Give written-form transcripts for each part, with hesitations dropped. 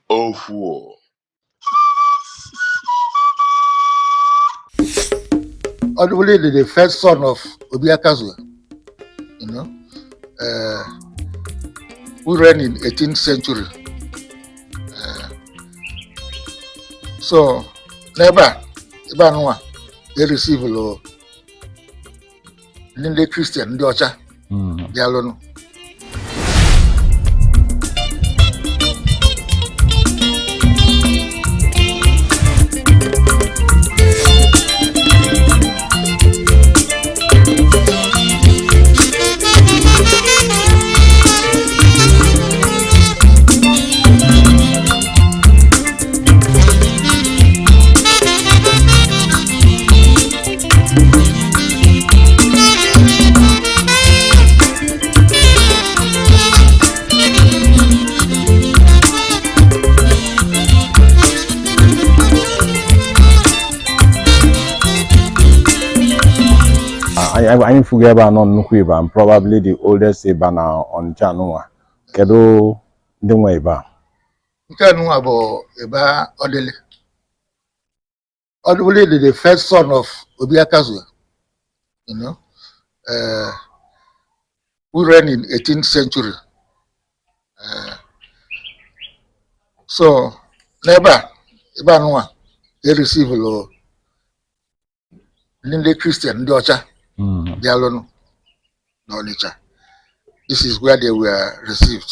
Okwuo. Odili, the first son of Obiakazu, who reigned in 18th century. So, never, they receive the Christian, the Ocha, the alone. I forget about non-Nukuiba. I'm probably the oldest Iba now on Chanua. Kedo Dingwa Iba. Chanua about Iba Odili. Odili, the first son of Obiakazu, who reigned in 18th century. So, never, Iba they receive the Christian, the Ocha. They alone, no Onitsha. This is where they were received.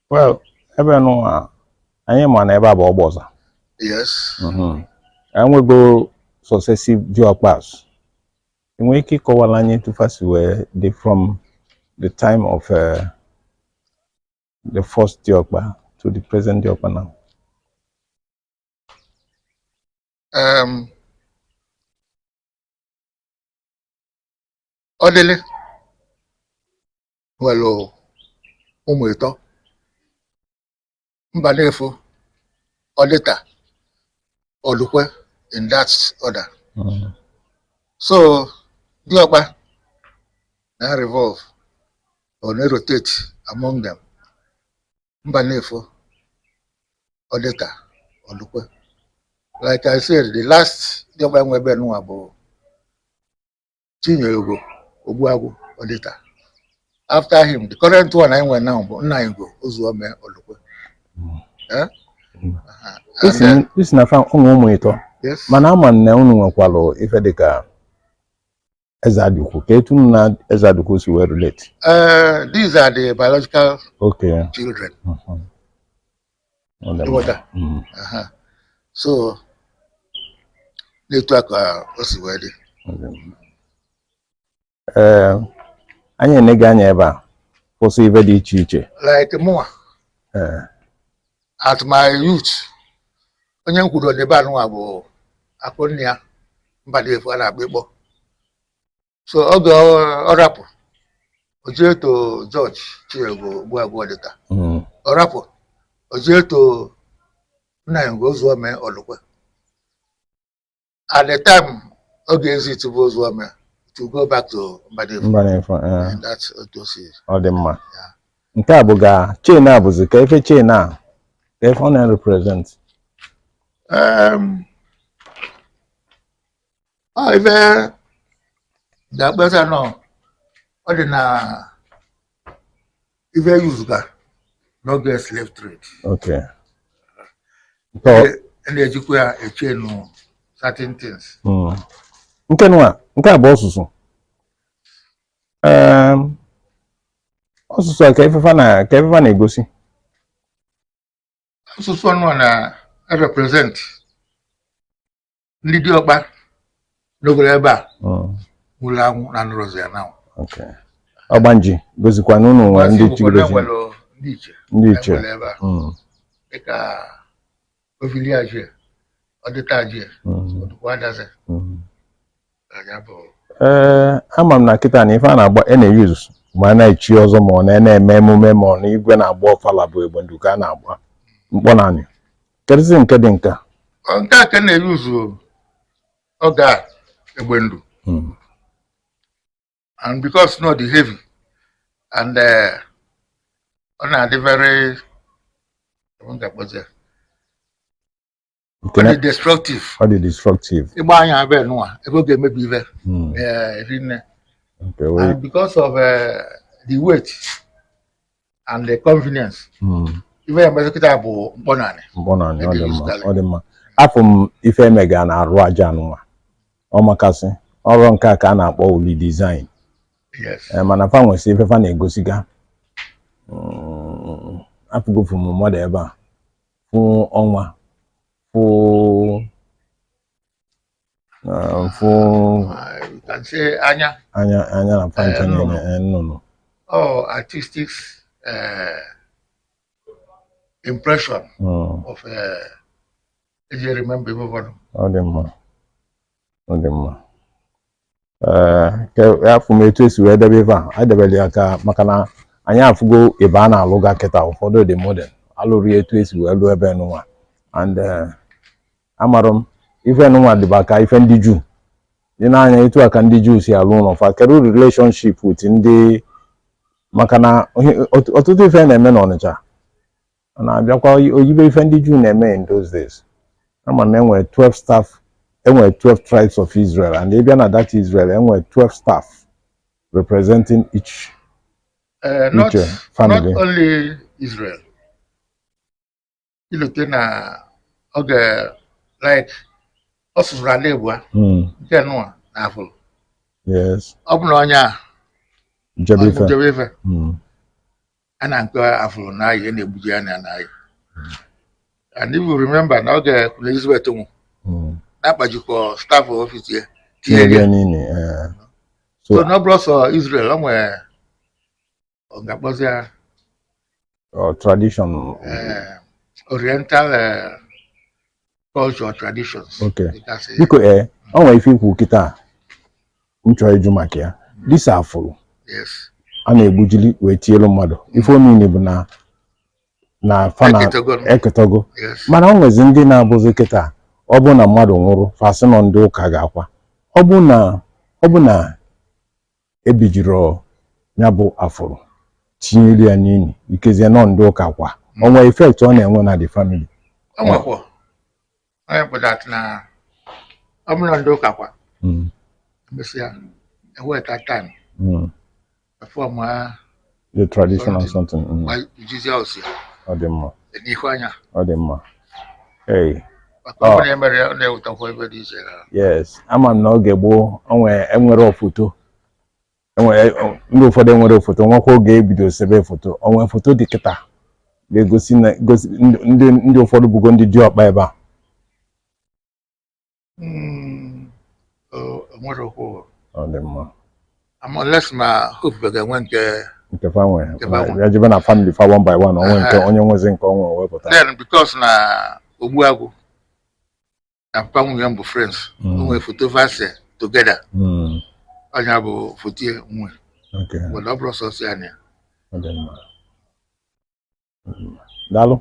Well, everyone, I am one ever boboza. Yes. And we go successive Diokpas. In which Kowalani to first were they from the time of the first Diokpa to the present Diokpa now. Odili, well, Umuito, Mbanefo, Odita, Olukwe, in that order. So, Diokpa now revolve or rotate among them. Mbanefo, Odita, Olukwe. Like I said, the last Diokpa Nwebe Nuabo, Chinyogo, Okwuo, Odita. After him, the current one I went now, but Naingo, Ozuome, Olukwe. This is not from Umuito. Yes. Manaman Neunu Kwalo, if Edeka Ezaduku, Ketuna Ezaduku, you were relate. These are the biological children. The water. So, they talk what's the word? Anya neganya eba for so very chiche. Like more. At my youth, onye nkwudo de ba no abo akonia mbade fo na gbegbo. So ogo orapo. Oje to George Chiego Okwuo Odita. Orapo. Oje to Naingo Ozuome Olukwe. At the time, oge exit to Ozuome to go back to Mbadefo. And that's docuseries. All the man. Nke abuga chain na buzi ka efe chain na if on represent. If that better no. Ordinary if you use that, no get slave trade. Okay. So and the educate a chain no certain things. Nke nwa, nke abo susu. Osusu ka efe na egosi. Osusu no na represent ndị Diokpa n'ogere ebe a. Ụlọ anwụ na nrọzi now. Okay. Obanji gozikwa n'unu ndị chigozi. Ndị iche. Eka ofili aje. Odita aje. Odukwa daze. Amam na kita na ife a na-agba use ma na-echi ọzọ ma na-eme emume ma na igwe na-agba ọfala bụ egbe nduka na-agba mkpọ naanị. Kedụzi nke dị nka? Nke a ka na-use oga egbe ndu. And because not the heavy, and on a very Can I- destructive. How the destructive? Okay, wait. And because of the weight and the convenience, even a Afum ife mega na arụ aja nwa. Ọ makasị ọrụ nke a ka a na-akpọ uli design. Yes. Mana fa nwesi ife fa na-egosiga. Afụgo fụ mmadụ ebe a. Fụ ọnwa. Fụ you can say Anya. Anya na pancha no. Oh, artistic impression of you remember before. Ọ dị mma. Ya fụ m etu esi wee debe ife a, adebeli aka maka na anyị afụgo ebe a na-alụga kịta ụfọdụ dị modern alụrụ etu esi wee lụọ ebe nụnwa and amarụ m ife nụnwa dịba ka ife ndị Juu dị n'anya etu a ka ndị Juu si alụ ụlọ fa kedu relationship with ndị maka na ọtụtụ ife na-eme n'Ọnịcha na-abịakwa oyibe ife ndị Juu na-eme in those days. Ama na enwere 12 staff, enwere 12 tribes of Israel, and ebe na that Israel enwere 12 staff representing each family. Not only Israel. You look in okay, like us Raleigh, yes. Jabefa. And I'm going to na any Bujana and I. And if you remember, now the Elizabeth, that was your staff office here. So no brother Israel, somewhere on that was tradition. Oriental culture traditions. Okay. Because only if you cook it, enjoy Jumakia. This are full. Yes. A na-egbujili wee tielu mmadụ ife omini bụ na fana eketogo mana o nwezi ndị na-abụzi kịta ọ bụ na mmadụ nwụrụ fasị nọ ndị ụka ga-akwa ọ bụ na ebijiro ya bụ afụrụ tinyere ya n'ini ikezie nọ ndị ụka kwa onwe effect ọ na-enwe na the family onwekwa onye bụ that na ọ bụ na ndị ụka kwa mesịa ewe at that time from the tradition or something. Jesus. Odemma. Nikwanya. Odemma. Hey. Yes. Ama m na oge gboo enwere ofoto. Ndị ụfọdụ enwere ofoto nwekwa oge ebido sebe foto. Onwe foto dị kịta ga-egosi ndị ụfọdụ bụgo ndị dị ọkpa ebe a. Odemma. Unless my hope that went ya jibe na family fa one by one onwe nke onye nwezi nke onwe wepụta. Then because na Ogbuagu na Pamu Yambo friends we photography together. Onye bụ foto nwe. Okay. Well, no process anya. Dalo.